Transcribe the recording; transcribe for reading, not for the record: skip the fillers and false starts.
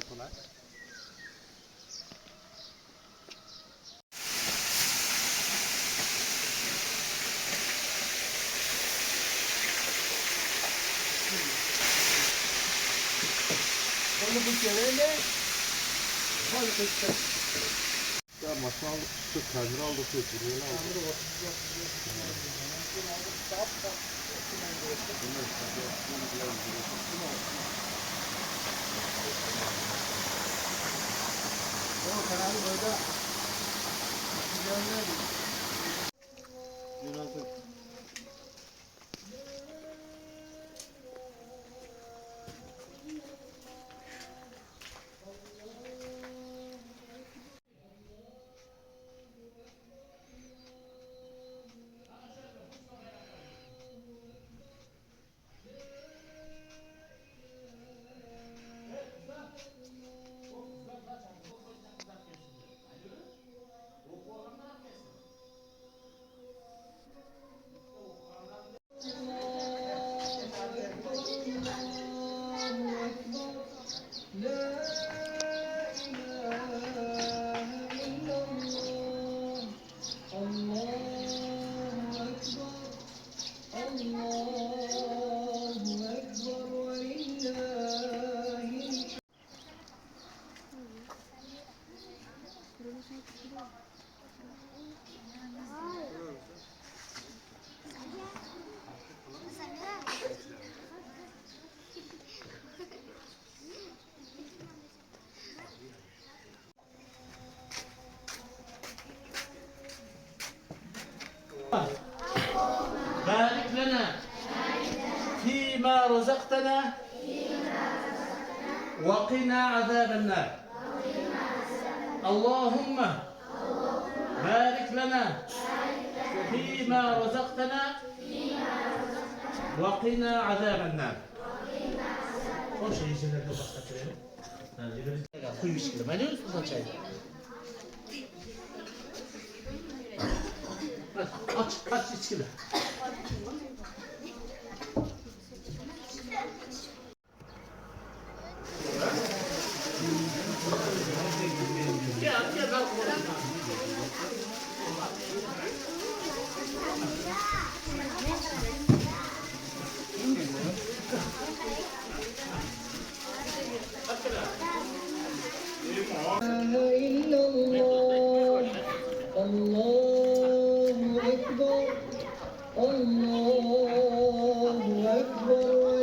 kolay. Onu bu kereyle ya masal şu kamera aldı kötülüğünü aldı. O kanalı burada Yunan'da بارك لنا فيما رزقتنا وقنا عذاب النار اللهم بارك لنا فيما رزقتنا وقنا عذاب النار خوش يجينا البقرة كريم خوي مشكلة ما ليش فضل شيء aç içkili. Gel bak. الله أكبر